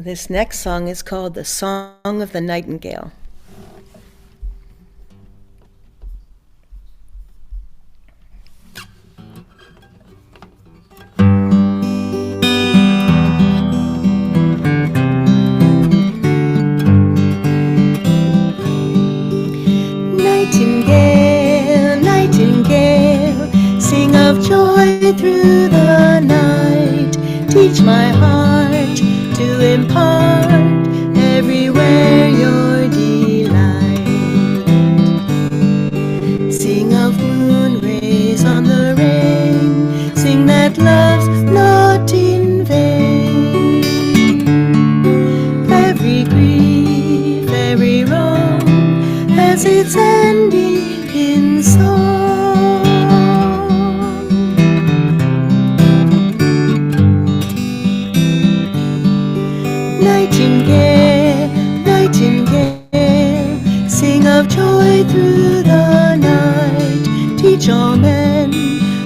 This next song is called The Song of the Nightingale. Nightingale, nightingale, sing of joy through the night. Teach my heart to impart everywhere your delight. Sing of moon rays on the rain, sing that love's not in vain. Every grief, every wrong has its ending in song. Nightingale, nightingale, sing of joy through the night. Teach all men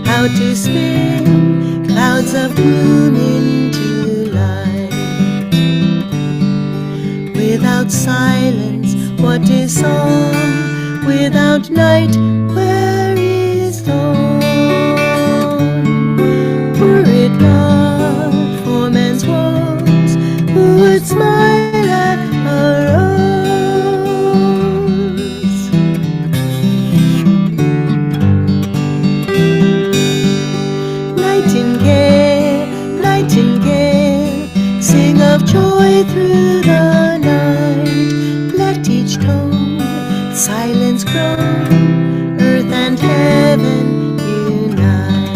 how to spin clouds of gloom into light. Without silence, what is song? Without night, where is dawn? Were it not for men's woes, who would smile at a rose? Nightingale, nightingale, sing of joy through the night. Let each tone silence groan, earth and heaven unite.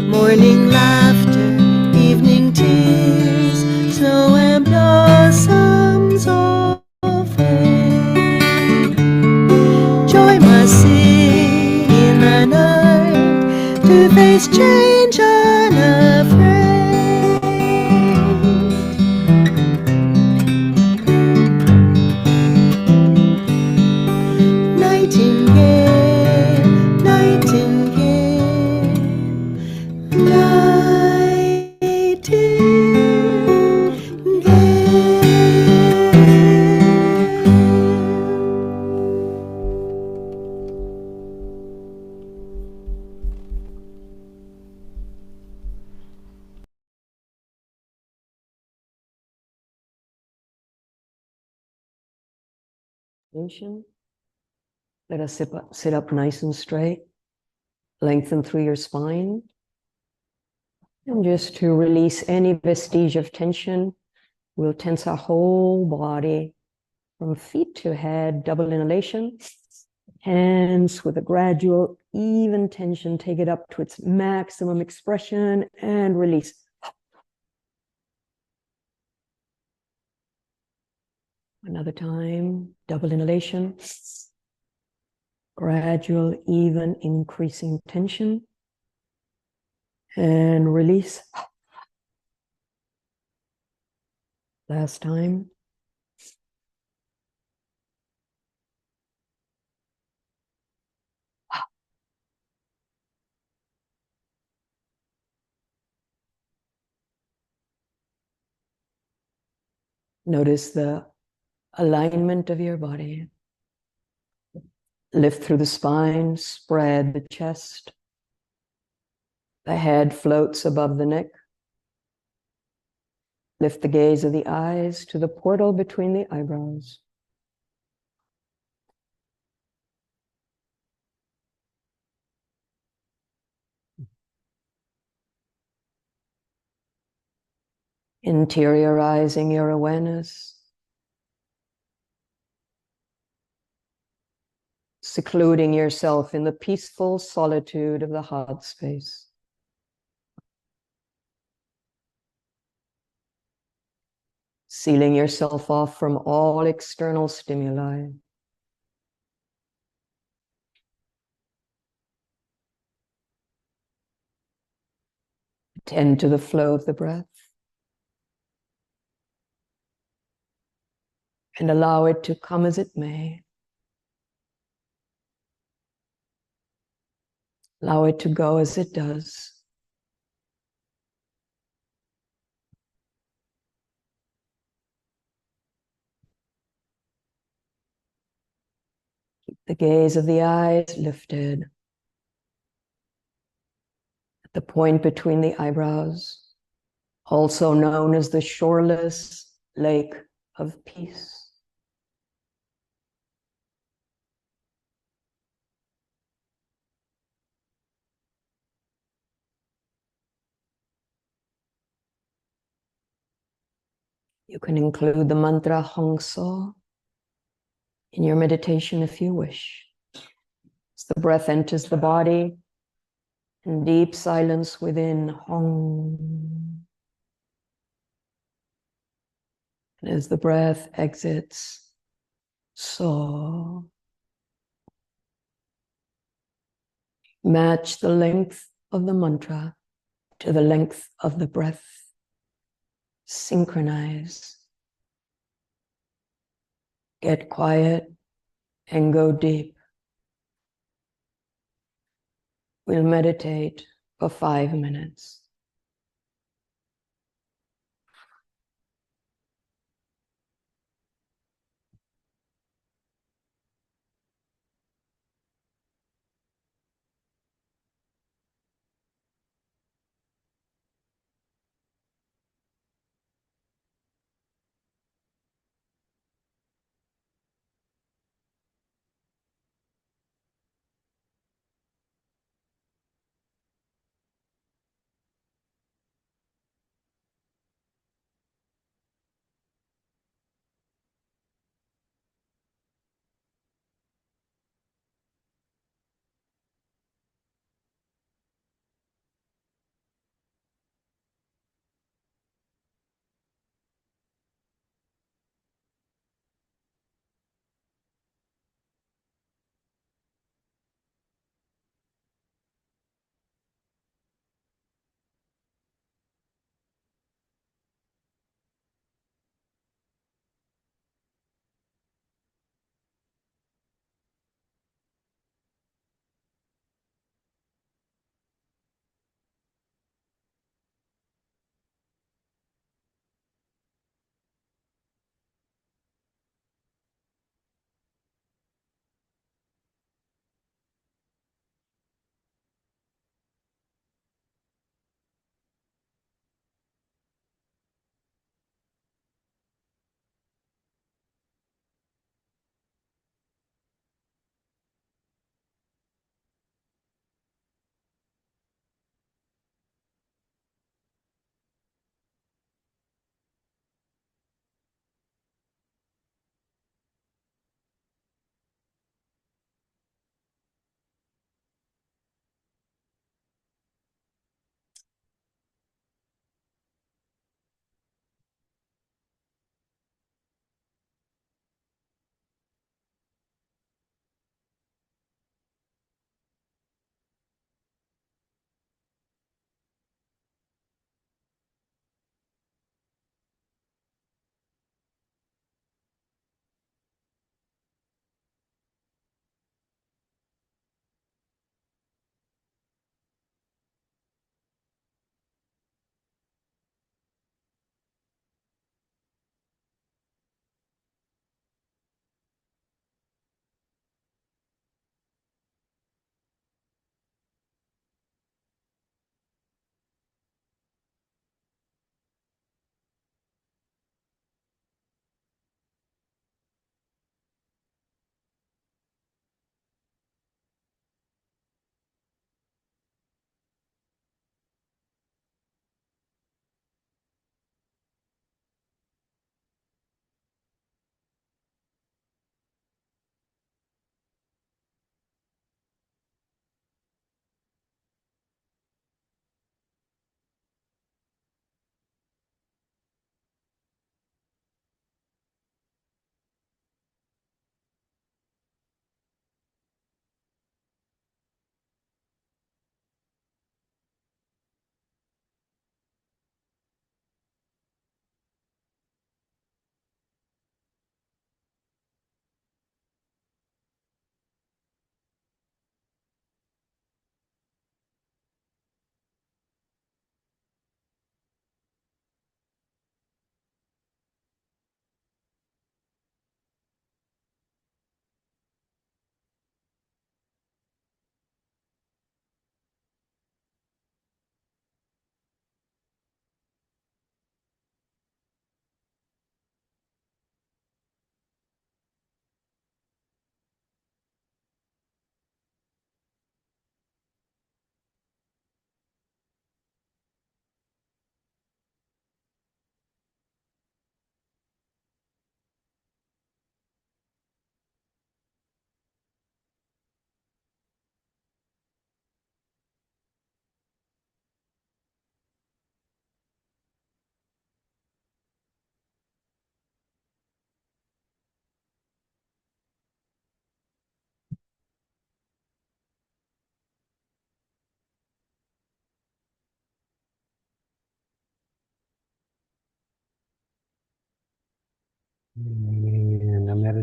Morning laughter, evening tears, snow and blossoms all fair. Joy must sing in the night to face change unafraid. Nightingale, nightingale, Let us sit up nice and straight. Lengthen through your spine. And just to release any vestige of tension, we'll tense our whole body from feet to head, double inhalation. Hands with a gradual, even tension, take it up to its maximum expression and release. Another time, double inhalation. Gradual, even increasing tension. And release. Last time. Notice the alignment of your body. Lift through the spine, spread the chest. The head floats above the neck. Lift the gaze of the eyes to the portal between the eyebrows. Interiorizing your awareness. Secluding yourself in the peaceful solitude of the heart space. Sealing yourself off from all external stimuli. Attend to the flow of the breath. And allow it to come as it may. Allow it to go as it does. The gaze of the eyes lifted at the point between the eyebrows, also known as the shoreless lake of peace. You can include the mantra Hong So in your meditation if you wish. As the breath enters the body, in deep silence within Hong. And as the breath exits, So. Match the length of the mantra to the length of the breath. Synchronize. Get quiet and go deep. We'll meditate for 5 minutes.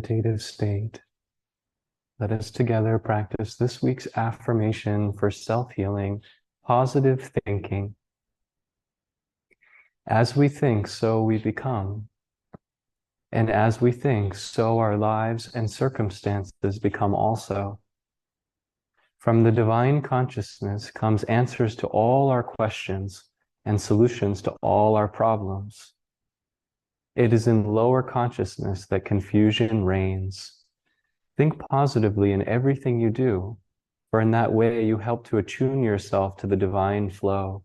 meditative state, let us together practice this week's affirmation for self-healing, positive thinking. As we think, so we become. And as we think, so our lives and circumstances become also. From the divine consciousness comes answers to all our questions and solutions to all our problems. It is in lower consciousness that confusion reigns. Think positively in everything you do, for in that way you help to attune yourself to the divine flow.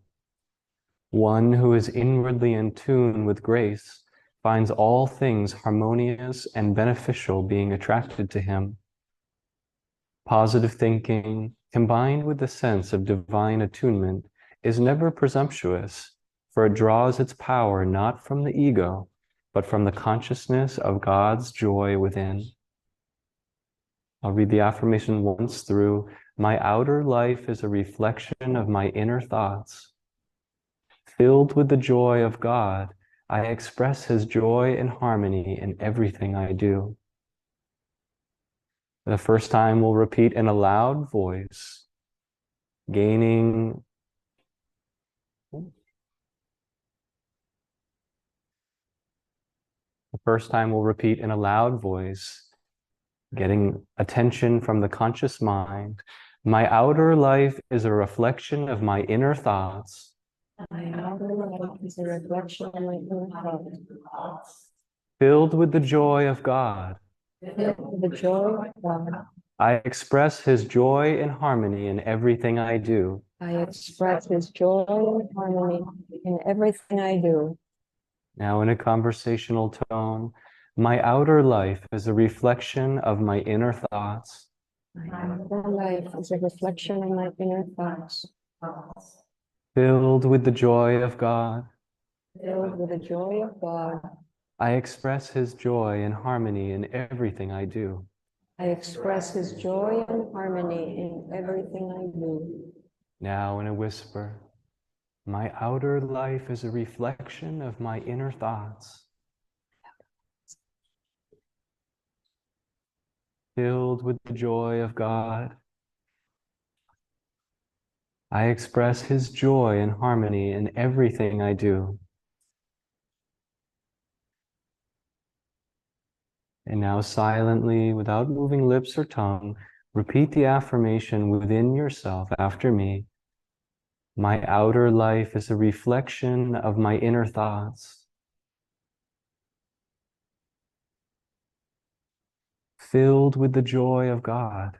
One who is inwardly in tune with grace finds all things harmonious and beneficial being attracted to him. Positive thinking, combined with the sense of divine attunement, is never presumptuous, for it draws its power not from the ego, but from the consciousness of God's joy within. I'll read the affirmation once through. My outer life is a reflection of my inner thoughts. Filled with the joy of God, I express his joy and harmony in everything I do. The first time we'll repeat in a loud voice, gaining the first time we'll repeat in a loud voice, getting attention from the conscious mind. My outer life is a reflection of my inner thoughts. My outer life is a reflection of my inner thoughts. Filled with the joy of God, Filled with the joy of God, I express his joy and harmony in everything I do. I express his joy and harmony in everything I do. Now in a conversational tone, my outer life is a reflection of my inner thoughts. My outer life is a reflection of my inner thoughts. Filled with the joy of God, Filled with the joy of God, I express his joy and harmony in everything I do. I express his joy and harmony in everything I do. Now in a whisper, my outer life is a reflection of my inner thoughts. Filled with the joy of God, I express his joy and harmony in everything I do. And now silently, without moving lips or tongue, repeat the affirmation within yourself after me. My outer life is a reflection of my inner thoughts. Filled with the joy of God,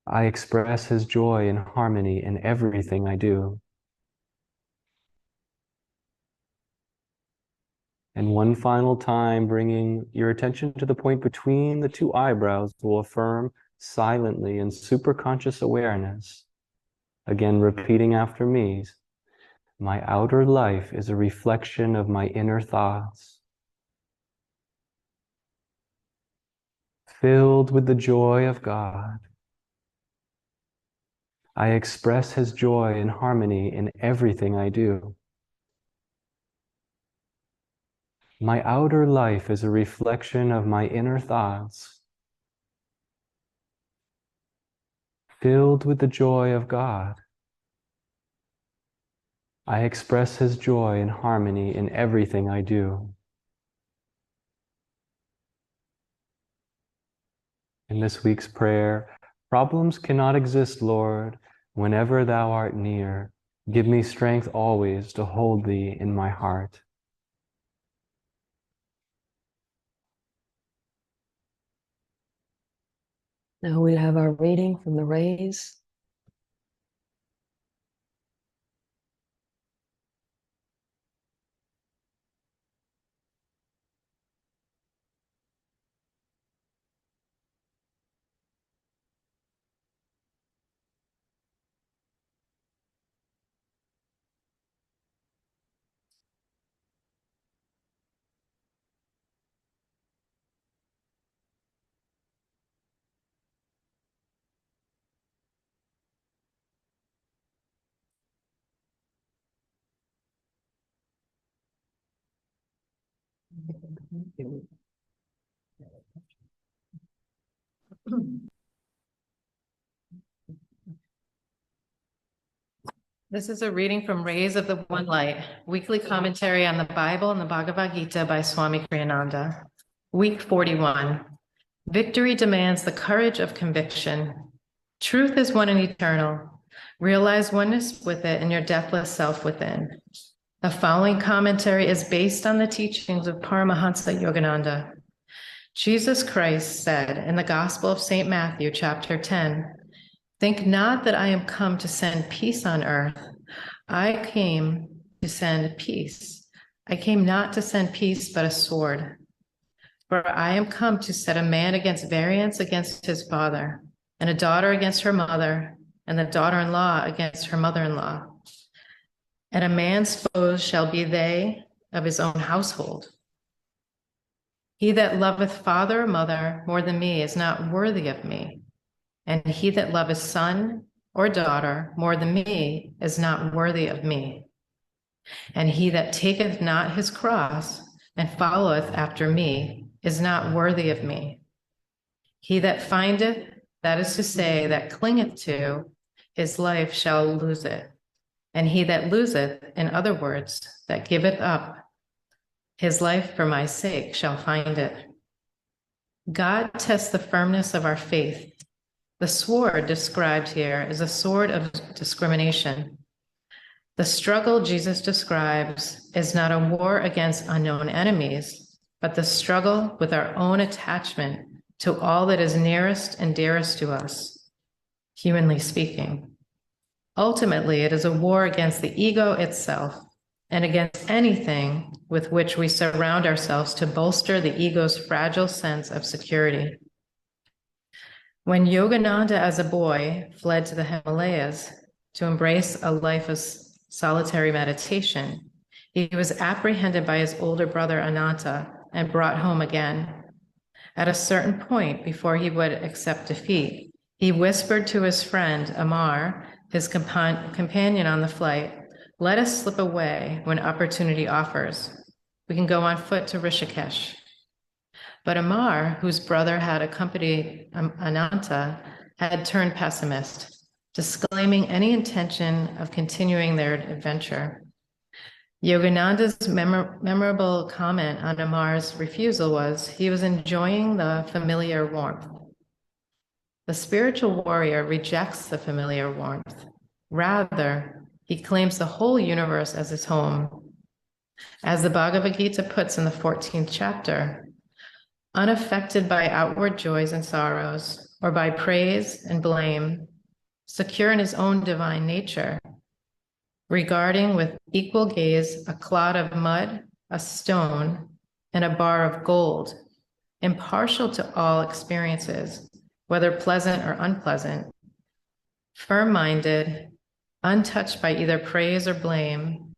I express his joy and harmony in everything I do. And one final time, bringing your attention to the point between the two eyebrows, will affirm silently in superconscious awareness. Again, repeating after me. My outer life is a reflection of my inner thoughts. Filled with the joy of God, I express his joy and harmony in everything I do. My outer life is a reflection of my inner thoughts. Filled with the joy of God, I express his joy and harmony in everything I do. In this week's prayer, problems cannot exist, Lord, whenever thou art near. Give me strength always to hold thee in my heart. Now we'll have our reading from the rays. This is a reading from Rays of the One Light, weekly commentary on the Bible and the Bhagavad Gita by Swami Ananda. Week 41. Victory demands the courage of conviction. Truth is one and eternal. Realize oneness with it and your deathless self within. The following commentary is based on the teachings of Paramhansa Yogananda. Jesus Christ said in the Gospel of St. Matthew, chapter 10, "Think not that I am come to send peace on earth. I came to send peace. I came not to send peace, but a sword. For I am come to set a man against variance against his father, and a daughter against her mother, and the daughter-in-law against her mother-in-law. And a man's foes shall be they of his own household. He that loveth father or mother more than me is not worthy of me. And he that loveth son or daughter more than me is not worthy of me. And he that taketh not his cross and followeth after me is not worthy of me. He that findeth, that is to say, that clingeth to his life shall lose it. And he that loseth, in other words, that giveth up his life for my sake shall find it." God tests the firmness of our faith. The sword described here is a sword of discrimination. The struggle Jesus describes is not a war against unknown enemies, but the struggle with our own attachment to all that is nearest and dearest to us, humanly speaking. Ultimately, it is a war against the ego itself and against anything with which we surround ourselves to bolster the ego's fragile sense of security. When Yogananda, as a boy, fled to the Himalayas to embrace a life of solitary meditation, he was apprehended by his older brother Ananda and brought home again. At a certain point, before he would accept defeat, he whispered to his friend Amar, his companion on the flight, "Let us slip away when opportunity offers. We can go on foot to Rishikesh." But Amar, whose brother had accompanied Ananda, had turned pessimist, disclaiming any intention of continuing their adventure. Yogananda's memorable comment on Amar's refusal was, he was enjoying the familiar warmth. The spiritual warrior rejects the familiar warmth. Rather, he claims the whole universe as his home. As the Bhagavad Gita puts in the 14th chapter, unaffected by outward joys and sorrows, or by praise and blame, secure in his own divine nature, regarding with equal gaze a clod of mud, a stone, and a bar of gold, impartial to all experiences, whether pleasant or unpleasant, firm-minded, untouched by either praise or blame,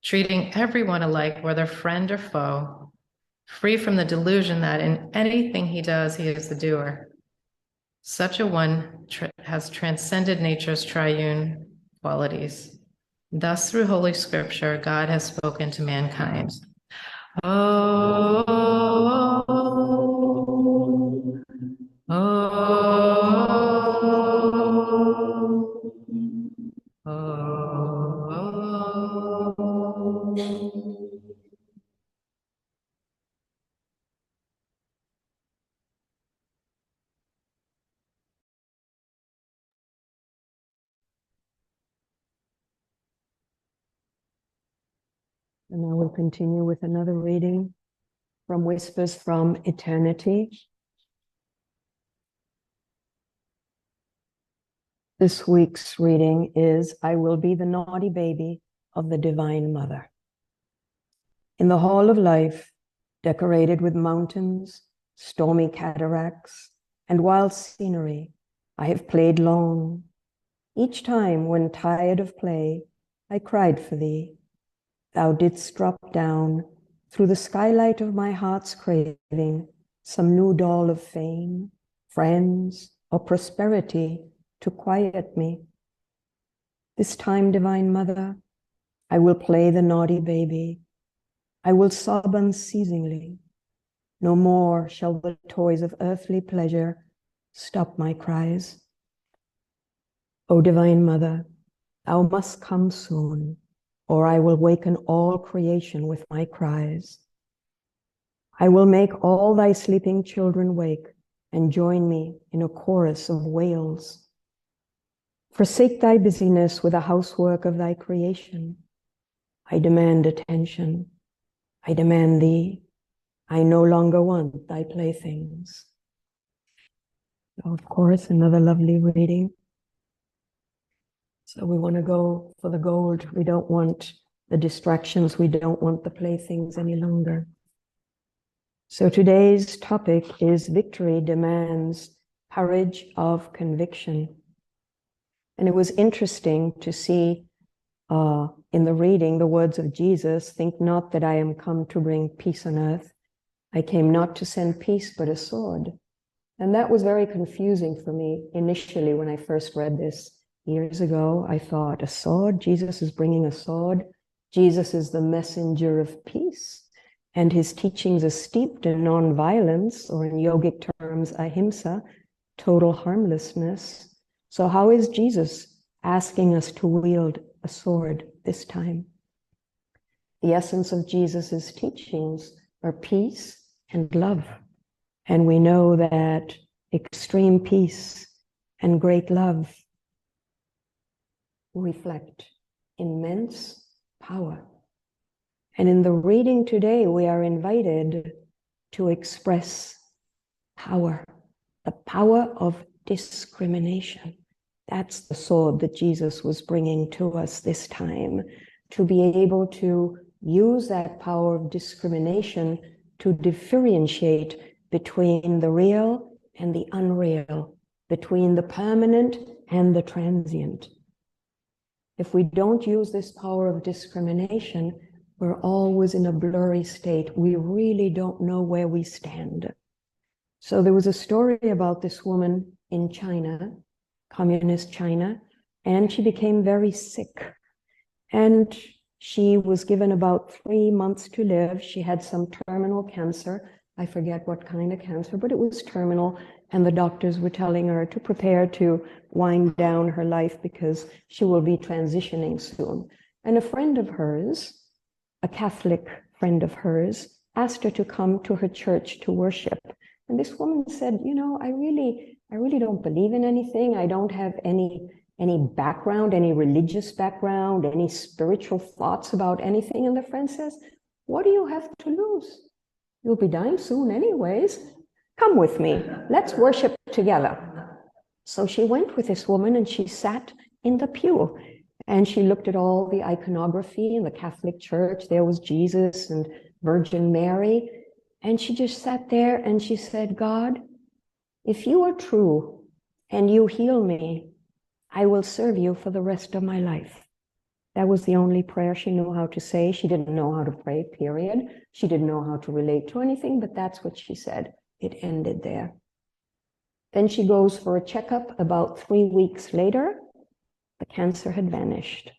treating everyone alike, whether friend or foe, free from the delusion that in anything he does, he is the doer. Such a one has transcended nature's triune qualities. Thus, through Holy Scripture, God has spoken to mankind. Oh, oh, oh, oh, oh. And now we'll continue with another reading from Whispers from Eternity. This week's reading is I Will Be the Naughty Baby of the Divine Mother. In the hall of life, decorated with mountains, stormy cataracts, and wild scenery, I have played long. Each time when tired of play, I cried for thee. Thou didst drop down through the skylight of my heart's craving, some new doll of fame, friends, or prosperity to quiet me. This time, Divine Mother, I will play the naughty baby. I will sob unceasingly. No more shall the toys of earthly pleasure stop my cries. O Divine Mother, thou must come soon, or I will waken all creation with my cries. I will make all thy sleeping children wake and join me in a chorus of wails. Forsake thy busyness with the housework of thy creation. I demand attention. I demand thee. I no longer want thy playthings. So of course, another lovely reading. So we want to go for the gold. We don't want the distractions. We don't want the playthings any longer. So today's topic is victory demands courage of conviction. And it was interesting to see in the reading the words of Jesus, think not that I am come to bring peace on earth. I came not to send peace, but a sword. And that was very confusing for me initially when I first read this years ago. I thought, a sword? Jesus is bringing a sword? Jesus is the messenger of peace. And his teachings are steeped in non-violence, or in yogic terms, ahimsa, total harmlessness. So how is Jesus asking us to wield a sword this time? The essence of Jesus's teachings are peace and love. And we know that extreme peace and great love reflect immense power. And in the reading today, we are invited to express power, the power of discrimination. That's the sword that Jesus was bringing to us this time, to be able to use that power of discrimination to differentiate between the real and the unreal, between the permanent and the transient. If we don't use this power of discrimination, we're always in a blurry state. We really don't know where we stand. So there was a story about this woman in China, communist China, and she became very sick. And she was given about 3 months to live. She had some terminal cancer. I forget what kind of cancer, but it was terminal. And the doctors were telling her to prepare to wind down her life because she will be transitioning soon. And a friend of hers, a Catholic friend of hers, asked her to come to her church to worship. And this woman said, you know, I really don't believe in anything. I don't have any background, any religious background, any spiritual thoughts about anything. And the friend says, what do you have to lose? You'll be dying soon anyways. Come with me. Let's worship together. So she went with this woman and she sat in the pew. And she looked at all the iconography in the Catholic Church. There was Jesus and Virgin Mary. And she just sat there and she said, God, if you are true and you heal me, I will serve you for the rest of my life. That was the only prayer she knew how to say. She didn't know how to pray, period. She didn't know how to relate to anything, but that's what she said. It ended there. Then she goes for a checkup. About 3 weeks later, the cancer had vanished.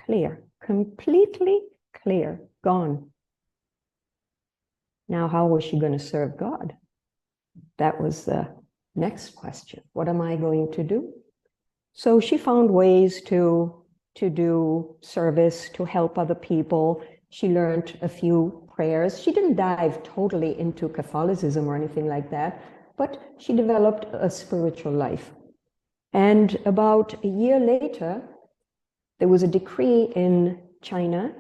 Clear, completely clear, gone. Now, how was she going to serve God? That was the next question. What am I going to do? So she found ways to do service, to help other people. She learned a few prayers. She didn't dive totally into Catholicism or anything like that, but she developed a spiritual life. And about a year later, there was a decree in China,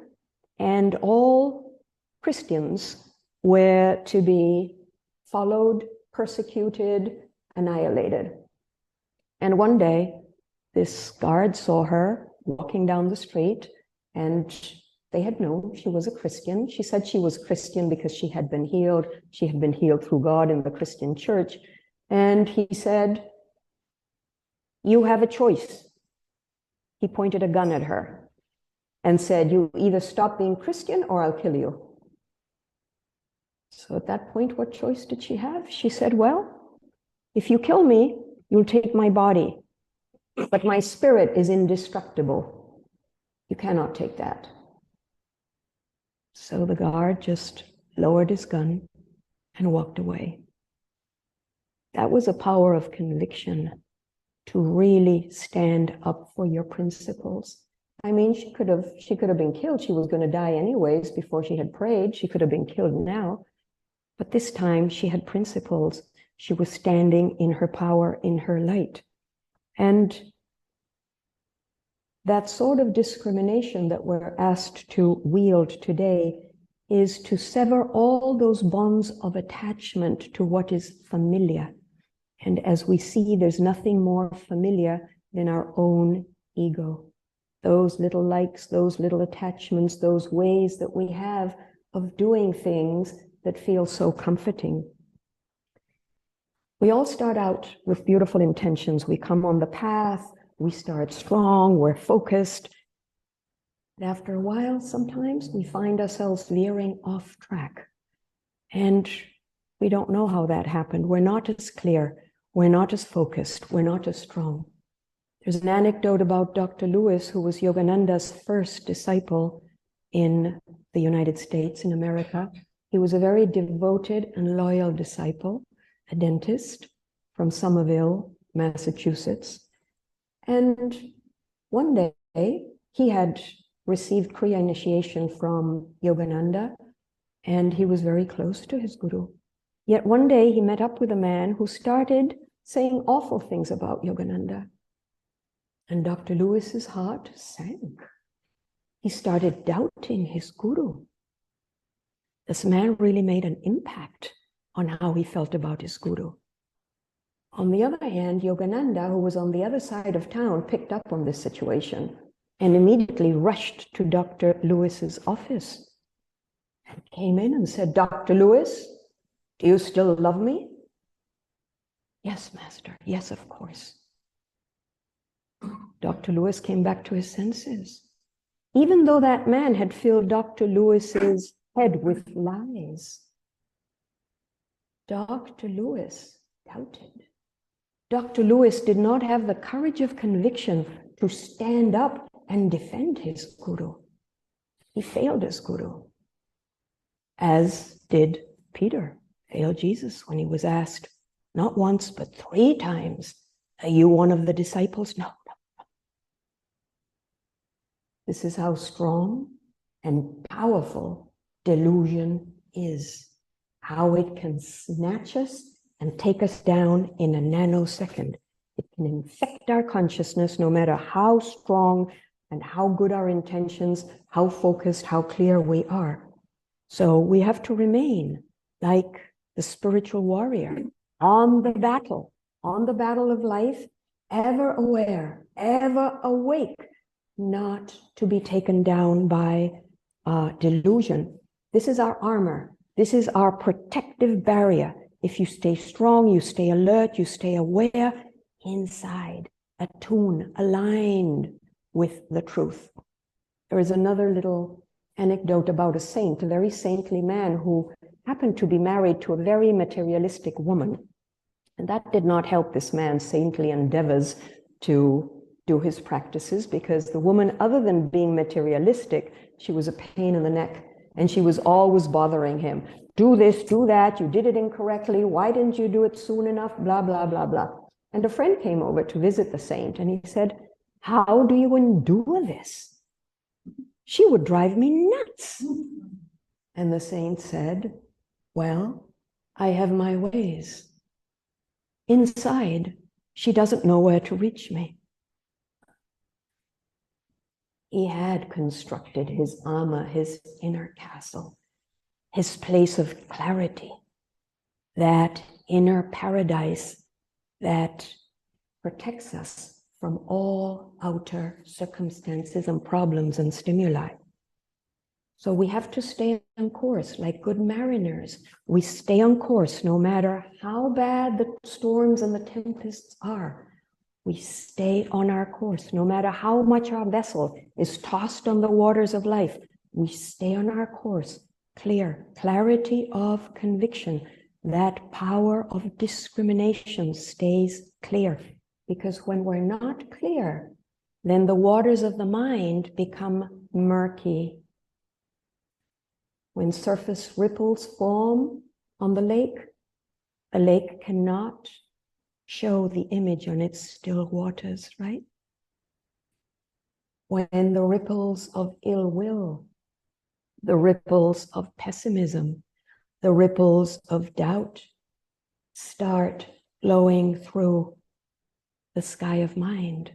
and all Christians were to be followed, persecuted, annihilated. And one day, this guard saw her walking down the street, and they had known she was a Christian. She said she was Christian because she had been healed. She had been healed through God in the Christian church. And he said, you have a choice. He pointed a gun at her and said, you either stop being Christian or I'll kill you. So at that point, what choice did she have? She said, well, if you kill me, you'll take my body, but my spirit is indestructible. You cannot take that. So the guard just lowered his gun and walked away. That was a power of conviction, to really stand up for your principles. I mean, she could have been killed. She was going to die anyways before she had prayed. She could have been killed now. But this time she had principles. She was standing in her power, in her light. And that sort of discrimination that we're asked to wield today is to sever all those bonds of attachment to what is familiar. And as we see, there's nothing more familiar than our own ego. Those little likes, those little attachments, those ways that we have of doing things that feel so comforting. We all start out with beautiful intentions. We come on the path, we start strong, we're focused. And after a while, sometimes we find ourselves veering off track. And we don't know how that happened. We're not as clear. We're not as focused. We're not as strong. There's an anecdote about Dr. Lewis, who was Yogananda's first disciple in the United States, in America. He was a very devoted and loyal disciple, a dentist from Somerville, Massachusetts. And one day, he had received Kriya initiation from Yogananda, and he was very close to his guru. Yet one day, he met up with a man who started saying awful things about Yogananda. And Dr. Lewis's heart sank. He started doubting his guru. This man really made an impact on how he felt about his guru. On the other hand, Yogananda, who was on the other side of town, picked up on this situation and immediately rushed to Dr. Lewis's office and came in and said, "Dr. Lewis, do you still love me?" "Yes, Master. Yes, of course." Dr. Lewis came back to his senses. Even though that man had filled Dr. Lewis's head with lies, Dr. Lewis doubted. Dr. Lewis did not have the courage of conviction to stand up and defend his guru. He failed his guru, as did Peter fail Jesus when he was asked, not once, but 3 times, "Are you one of the disciples?" No. This is how strong and powerful delusion is, how it can snatch us and take us down in a nanosecond. It can infect our consciousness no matter how strong and how good our intentions, how focused, how clear we are. So we have to remain like the spiritual warrior on the battle of life, ever aware, ever awake, not to be taken down by delusion. This is our armor. This is our protective barrier. If you stay strong, you stay alert, you stay aware, inside, attuned, aligned with the truth. There is another little anecdote about a saint, a very saintly man who happened to be married to a very materialistic woman. And that did not help this man's saintly endeavors to do his practices, because the woman, other than being materialistic, she was a pain in the neck, and she was always bothering him. Do this, do that, you did it incorrectly, why didn't you do it soon enough, blah, blah, blah, blah. And a friend came over to visit the saint, and he said, "How do you endure this? She would drive me nuts." And the saint said, "Well, I have my ways. Inside, she doesn't know where to reach me." He had constructed his armor, his inner castle, his place of clarity, that inner paradise that protects us from all outer circumstances and problems and stimuli. So we have to stay on course like good mariners. We stay on course no matter how bad the storms and the tempests are. We stay on our course no matter how much our vessel is tossed on the waters of life. We stay on our course, clear, clarity of conviction. That power of discrimination stays clear, because when we're not clear, then the waters of the mind become murky. When surface ripples form on the lake cannot show the image on its still waters, right? When the ripples of ill will, the ripples of pessimism, the ripples of doubt start flowing through the sky of mind,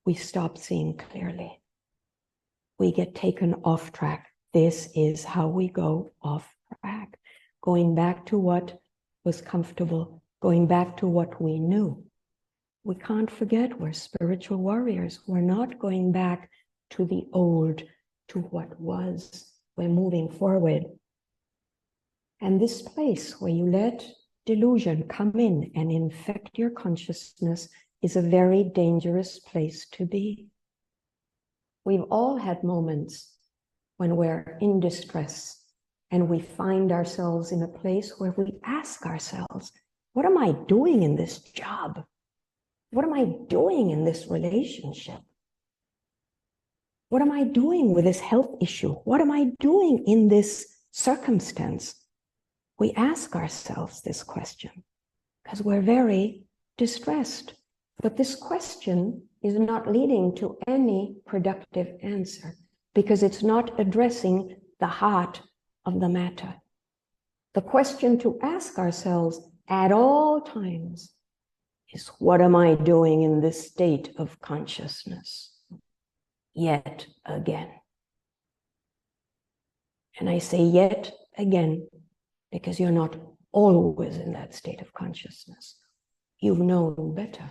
we stop seeing clearly. We get taken off track. This is how we go off track, going back to what was comfortable, going back to what we knew. We can't forget we're spiritual warriors. We're not going back to the old, to what was. We're moving forward. And this place where you let delusion come in and infect your consciousness is a very dangerous place to be. We've all had moments when we're in distress and we find ourselves in a place where we ask ourselves, what am I doing in this job? What am I doing in this relationship? What am I doing with this health issue? What am I doing in this circumstance? We ask ourselves this question because we're very distressed. But this question is not leading to any productive answer because it's not addressing the heart of the matter. The question to ask ourselves at all times is, what am I doing in this state of consciousness? Yet again. And I say yet again because you're not always in that state of consciousness. You've known better.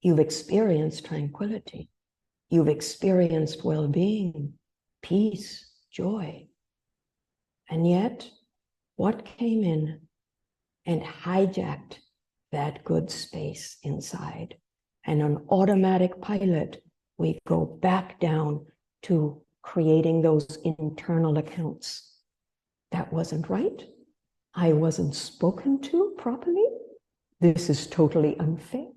You've experienced tranquility. You've experienced well-being, peace, joy. And yet, what came in and hijacked that good space inside? And on automatic pilot, we go back down to creating those internal accounts. That wasn't right. I wasn't spoken to properly. This is totally unfair.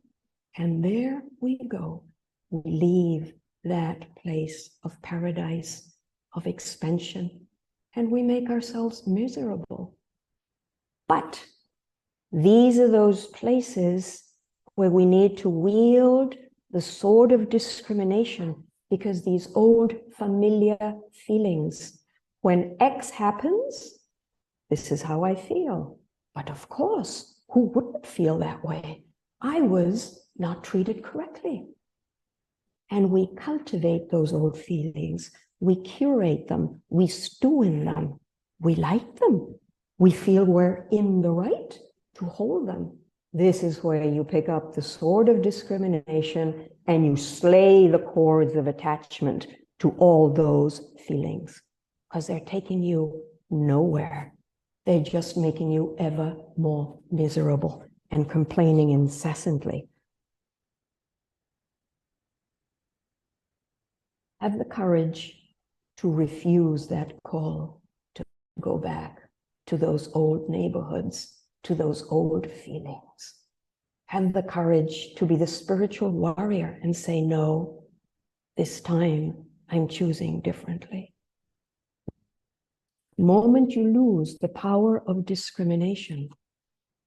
And there we go. We leave that place of paradise, of expansion, and we make ourselves miserable. But these are those places where we need to wield the sword of discrimination, because these old familiar feelings, when X happens, this is how I feel. But of course, who wouldn't feel that way? I was not treated correctly. And we cultivate those old feelings. We curate them. We stew in them. We like them. We feel we're in the right to hold them. This is where you pick up the sword of discrimination and you slay the cords of attachment to all those feelings, because they're taking you nowhere. They're just making you ever more miserable and complaining incessantly. Have the courage to refuse that call to go back to those old neighborhoods, to those old feelings. Have the courage to be the spiritual warrior and say, no, this time I'm choosing differently. The moment you lose the power of discrimination,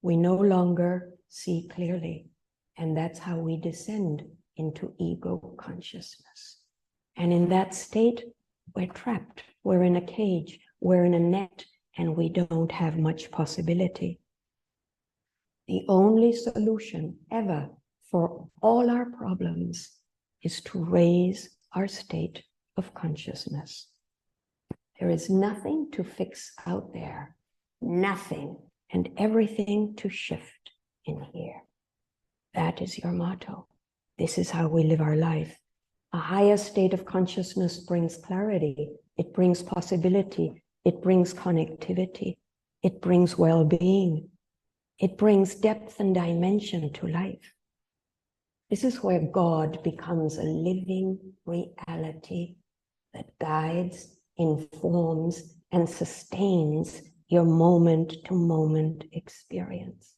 we no longer see clearly. And that's how we descend into ego consciousness. And in that state, we're trapped. We're in a cage. We're in a net, and we don't have much possibility. The only solution ever for all our problems is to raise our state of consciousness. There is nothing to fix out there, nothing, and everything to shift in here. That is your motto. This is how we live our life. A higher state of consciousness brings clarity. It brings possibility. It brings connectivity. It brings well-being. It brings depth and dimension to life. This is where God becomes a living reality that guides, informs, and sustains your moment-to-moment experience.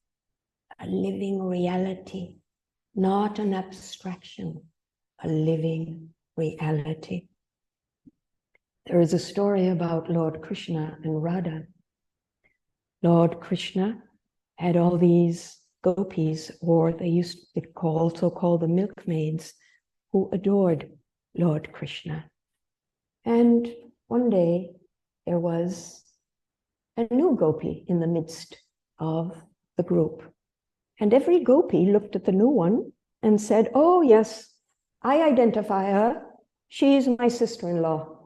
A living reality, not an abstraction, a living reality. There is a story about Lord Krishna and Radha. Lord Krishna had all these gopis, or they used to also call the milkmaids, who adored Lord Krishna. And one day there was a new gopi in the midst of the group. And every gopi looked at the new one and said, "Oh yes, I identify her. She's my sister-in-law."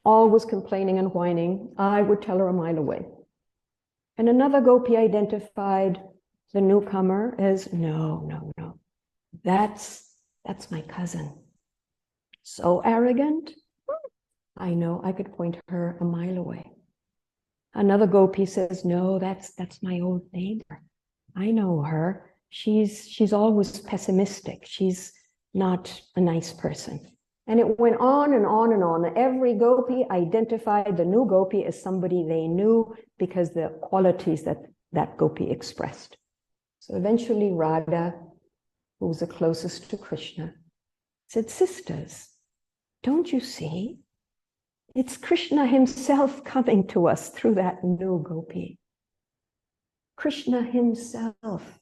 Always complaining and whining. I would tell her a mile away. And another gopi identified the newcomer as, no. That's my cousin. So arrogant. I know, I could point her a mile away. Another gopi says, no, that's my old neighbor. I know her. She's always pessimistic. She's not a nice person. And it went on and on and on. Every gopi identified the new gopi as somebody they knew because the qualities that gopi expressed. So eventually Radha, who was the closest to Krishna, said, "Sisters, don't you see? It's Krishna himself coming to us through that new gopi. Krishna himself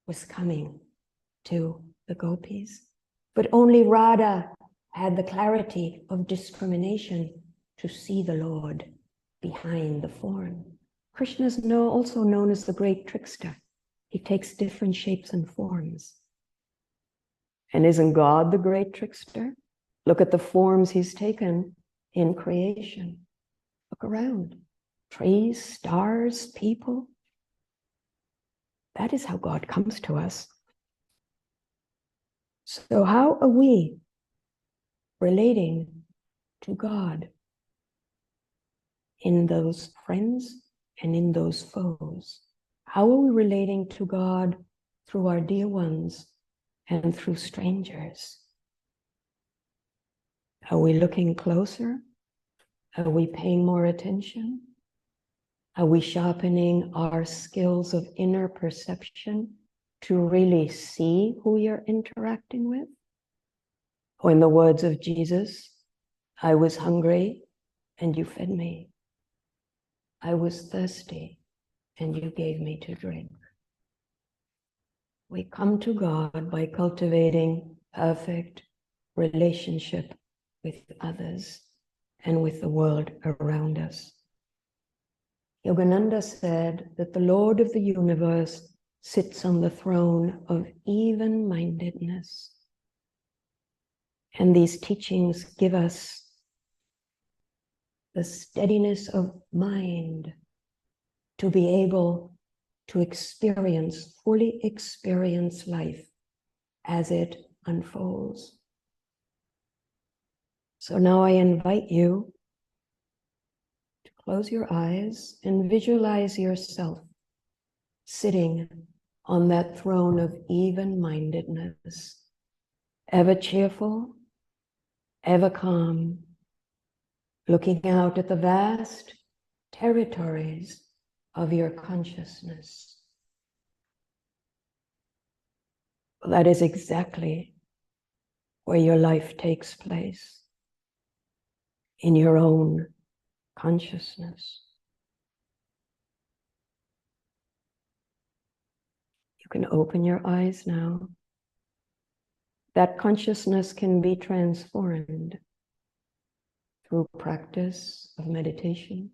was coming to the gopis, but only Radha had the clarity of discrimination to see the Lord behind the form. Krishna is also known as the great trickster. He takes different shapes and forms. And isn't God the great trickster? Look at the forms he's taken in creation. Look around. Trees, stars, people. That is how God comes to us. So how are we relating to God in those friends and in those foes? How are we relating to God through our dear ones and through strangers? Are we looking closer? Are we paying more attention? Are we sharpening our skills of inner perception to really see who you're interacting with? Or in the words of Jesus, I was hungry and you fed me. I was thirsty and you gave me to drink. We come to God by cultivating perfect relationship with others and with the world around us. Yogananda said that the Lord of the universe sits on the throne of even-mindedness. And these teachings give us the steadiness of mind to be able to fully experience life as it unfolds. So now I invite you to close your eyes and visualize yourself sitting on that throne of even-mindedness, ever cheerful, ever calm, looking out at the vast territories of your consciousness. That is exactly where your life takes place, in your own consciousness. You can open your eyes now. That consciousness can be transformed through practice of meditation,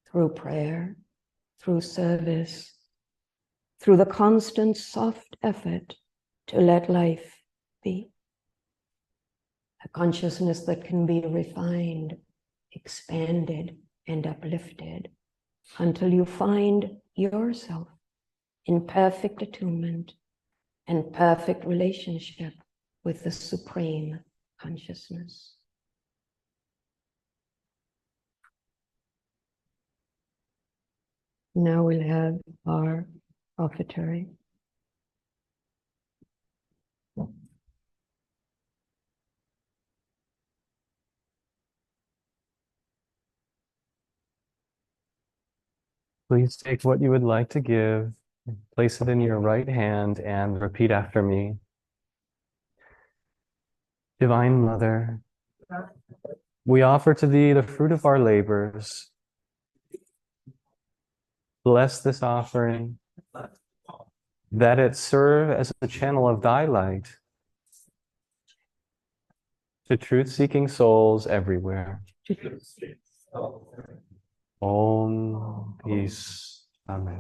through prayer, through service, through the constant soft effort to let life be. A consciousness that can be refined, expanded, and uplifted until you find yourself in perfect attunement and perfect relationship with the Supreme Consciousness. Now we'll have our offertory. Please take what you would like to give, place it in your right hand, and repeat after me. Divine Mother, We offer to thee the fruit of our labors. Bless this offering, that it serve as a channel of thy light to truth-seeking souls everywhere. Om peace. Amen.